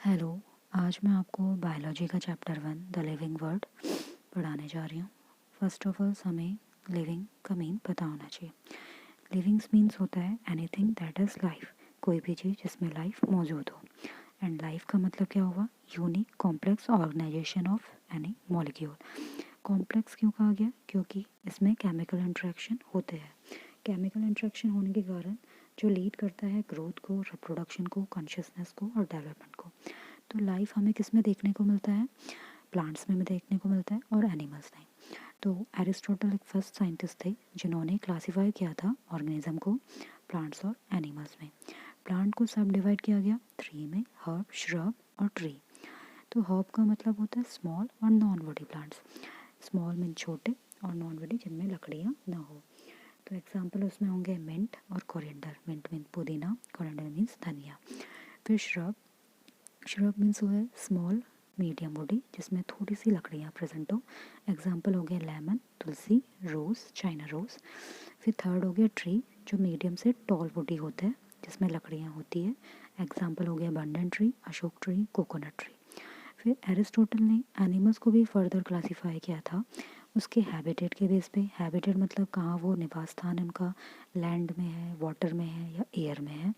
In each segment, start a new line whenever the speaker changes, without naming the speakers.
Hello. आज मैं आपको बायोलॉजी का चैप्टर 1 द लिविंग वर्ल्ड पढ़ाने जा रही हूँ। फर्स्ट ऑफ ऑल हमें लिविंग का मीन पता होना चाहिए। लिविंग्स मीन्स होता है एनीथिंग दैट इज़ लाइफ, कोई भी चीज़ जिसमें लाइफ मौजूद हो। एंड लाइफ का मतलब क्या हुआ? Unique complex organisation of any molecule. Complex क्यों कहा गया? क्योंकि इसमें केमिकल इंटरेक्शन होते हैं। केमिकल इंटरेक्शन होने के कारण जो लीड करता है ग्रोथ को, रिप्रोडक्शन को, कॉन्शियसनेस को और डेवलपमेंट को। तो लाइफ हमें किस में देखने को मिलता है? प्लांट्स में भी देखने को मिलता है और एनिमल्स में। तो एरिस्टोटल एक फर्स्ट साइंटिस्ट थे जिन्होंने क्लासीफाई किया था ऑर्गेनिज्म को प्लांट्स और एनिमल्स में। प्लांट को सब डिवाइड किया गया 3 में: हर्ब, श्रब और ट्री। तो हर्ब का मतलब होता है स्मॉल और non woody plants. Small mean छोटे और नॉन वुडी जिनमें लकड़ियाँ ना हो। तो एग्जाम्पल उसमें होंगे मिंट और कोरिएंडर। मिंट मीन पुदीना, कोरिएंडर मीन्स धनिया। फिर श्रब। श्रब मीन्स हुआ स्मॉल मीडियम वुडी जिसमें थोड़ी सी लकड़ियाँ प्रेजेंट हो। एग्जाम्पल हो गया लेमन, तुलसी, रोज़, चाइना रोज़। फिर थर्ड हो गया ट्री जो मीडियम से टॉल वुडी होता है जिसमें लकड़ियाँ होती है। एग्जाम्पल हो गया बंडन tree, Ashok tree, coconut tree. फिर एरिस्टोटल ने एनिमल्स को भी फर्दर क्लासीफाई किया था उसके हैबिटेट के बेस पे। हैबिटेट मतलब कहाँ वो निवास स्थान उनका, लैंड में है, वाटर में है या एयर में है।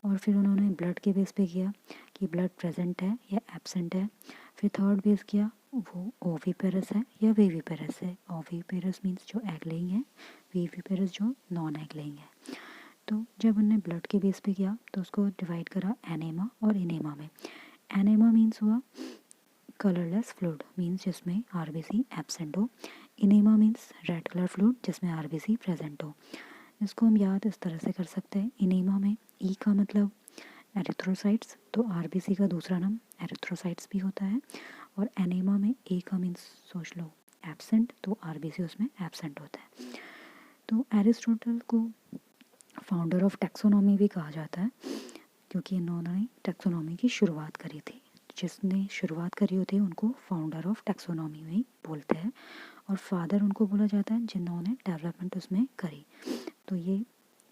और फिर उन्होंने ब्लड के बेस पे किया कि ब्लड प्रेजेंट है या एब्सेंट है। फिर थर्ड बेस किया वो ओवीपेरस है या वेवीपेरस है। ओवीपेरस मीन्स जो एग लेइंग है, वेवीपेरस जो नॉन एग लेइंग है। तो जब उन्होंने ब्लड के बेस पे किया तो उसको डिवाइड करा एनेमा और इनेमा में। एनेमा मीन्स हुआ कलरलेस फ्लूइड, मीन्स जिसमें आरबीसी एब्सेंट हो। Enema means red colour fluid जिसमें आरबीसी प्रेजेंट हो। इसको हम याद इस तरह से कर सकते हैं। इनेमा में ई का मतलब एरिथ्रोसाइट्स, तो आरबीसी का दूसरा नाम एरिथ्रोसाइट्स भी होता है। और एनेमा में ए का मीन्स सोच लो एब्सेंट, तो आरबीसी उसमें एब्सेंट होता है। तो एरिस्टोटल को फाउंडर ऑफ टैक्सोनॉमी भी कहा जाता है क्योंकि इन्होंने टैक्सोनॉमी की शुरुआत करी थी। जिसने शुरुआत करी होती है उनको फाउंडर ऑफ टैक्सोनॉमी में ही बोलते हैं। और फादर उनको बोला जाता है जिन्होंने डेवलपमेंट उसमें करी। तो ये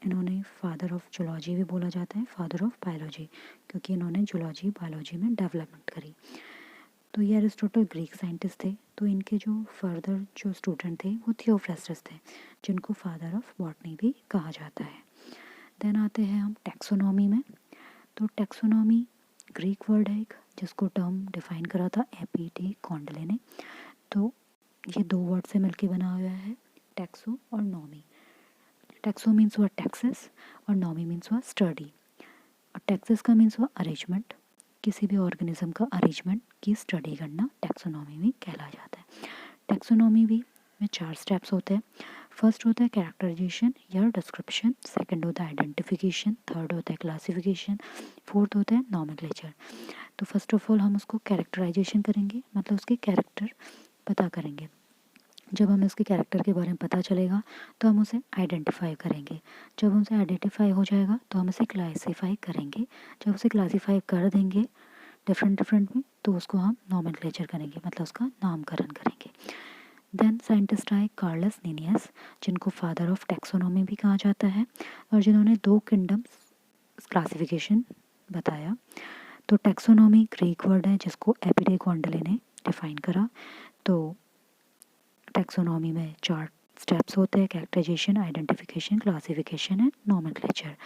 इन्होंने फादर ऑफ जूलॉजी भी बोला जाता है, फादर ऑफ बायोलॉजी, क्योंकि इन्होंने जूलॉजी बायोलॉजी में डेवलपमेंट करी। तो ये एरिस्टोटल ग्रीक साइंटिस्ट थे। तो इनके जो फर्दर जो स्टूडेंट थे वो थियोफ्रास्टस थे जिनको फादर ऑफ बॉटनी भी कहा जाता है। देन आते हैं हम टैक्सोनॉमी में। तो टैक्सोनॉमी ग्रीक वर्ड है एक जिसको टर्म डिफाइन करा था एपीटी कॉन्डले ने। तो ये 2 वर्ड से मिलके बना हुआ है टैक्सो और नॉमी। टैक्सो मीन्स हुआ टैक्सेस और नॉमी मीन्स हुआ स्टडी। और टैक्सेस का मीन्स हुआ अरेंजमेंट, किसी भी ऑर्गेनिज्म का अरेंजमेंट की स्टडी करना टैक्सोनॉमी में कहला जाता है। टैक्सोनॉमी भी में 4 स्टेप्स होते हैं। फर्स्ट होता है कैरेक्टराइजेशन या डिस्क्रिप्शन, सेकंड होता है आइडेंटिफिकेशन, थर्ड होता है क्लासिफिकेशन, फोर्थ होता है नॉमेनक्लेचर। तो फर्स्ट ऑफ ऑल हम उसको कैरेक्टराइजेशन करेंगे, मतलब उसके कैरेक्टर पता करेंगे। जब हमें उसके कैरेक्टर के बारे में पता चलेगा तो हम उसे आइडेंटिफाई करेंगे। जब उसे आइडेंटिफाई हो जाएगा तो हम उसे क्लासीफाई करेंगे। जब उसे क्लासीफाई कर देंगे डिफरेंट में तो उसको हम नॉमेनक्लेचर करेंगे, मतलब उसका नामकरण करेंगे। देन साइंटिस्ट आए कार्लस लिनियस जिनको फादर ऑफ टैक्सोनॉमी भी कहा जाता है और जिन्होंने 2 किंगडम्स क्लासिफिकेशन बताया। तो टैक्सोनॉमी ग्रीक वर्ड है जिसको एपिडे कॉन्डले ने डिफाइन करा। तो टैक्सोनॉमी में 4 स्टेप्स होते हैं: characterisation, identification, classification and nomenclature.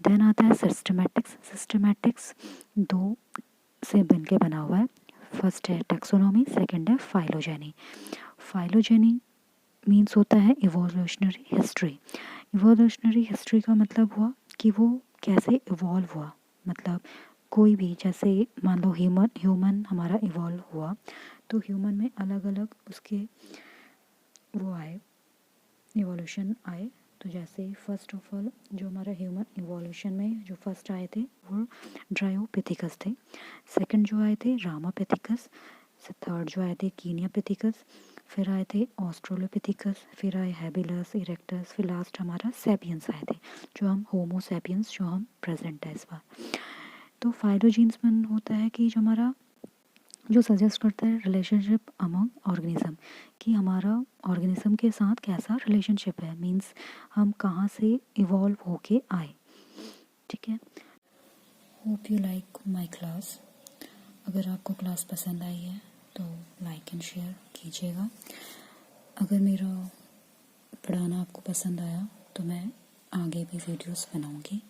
Then आता है सिस्टमैटिक्स। सिस्टमैटिक्स 2 से बनके बना हुआ है। फर्स्ट है टैक्सोनॉमी, सेकंड है फाइलोजेनी। फाइलोजेनी मीन्स होता है इवोल्यूशनरी हिस्ट्री। इवोल्यूशनरी हिस्ट्री का मतलब हुआ कि वो कैसे इवॉल्व हुआ। मतलब कोई भी, जैसे मान लो ह्यूमन हमारा इवॉल्व हुआ तो ह्यूमन में अलग अलग उसके वो आए, इवोल्यूशन आए। तो जैसे फर्स्ट ऑफ ऑल जो हमारा ह्यूमन इवोल्यूशन में जो फर्स्ट आए थे वो ड्रायोपिथिकस थे। सेकंड जो आए थे रामापिथिकस। थर्ड जो आए थे कीनियापिथिकस। फिर आए थे ऑस्ट्रोलोपिथिकस। फिर आए हैबिलस, इरेक्टस। फिर लास्ट हमारा सैपियंस आए थे, जो हम होमो सैपियंस जो हम प्रेजेंट है इस बार। तो फाइलोजीन्स में होता है कि जो हमारा जो सजेस्ट करता है रिलेशनशिप अमंग ऑर्गेनिज्म, कि हमारा ऑर्गेनिज्म के साथ कैसा रिलेशनशिप है, मींस हम कहाँ से इवॉल्व होके आए। ठीक है। Hope you like my class. अगर आपको क्लास पसंद आई है तो लाइक एंड शेयर कीजिएगा। अगर मेरा पढ़ाना आपको पसंद आया तो मैं आगे भी वीडियोस बनाऊंगी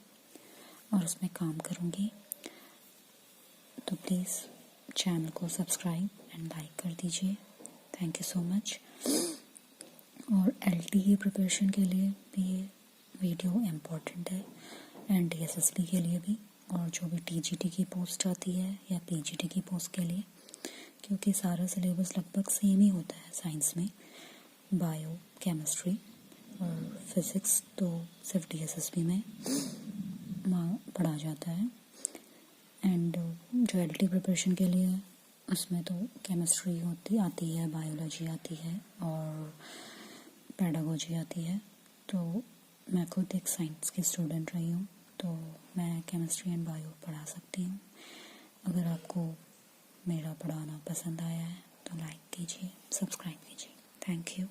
और उसमें काम करूंगी, तो प्लीज़ चैनल को सब्सक्राइब एंड लाइक कर दीजिए। Thank you so much. और LTE प्रिपरेशन के लिए भी ये वीडियो इम्पोर्टेंट है एंड DSSB के लिए भी, और जो भी TGT की पोस्ट आती है या PGT की पोस्ट के लिए, क्योंकि सारा सिलेबस लगभग सेम ही होता है साइंस में, बायो, केमिस्ट्री और फिज़िक्स तो सिर्फ DSSB में पढ़ा जाता है। एंड जो LTE प्रिपरेशन के लिए उसमें तो केमिस्ट्री आती है, बायोलॉजी आती है और पेडागोजी आती है। तो मैं खुद एक साइंस की स्टूडेंट रही हूँ, तो मैं केमिस्ट्री एंड बायो पढ़ा सकती हूँ। अगर आपको मेरा पढ़ाना पसंद आया है तो लाइक कीजिए, सब्सक्राइब कीजिए। Thank you.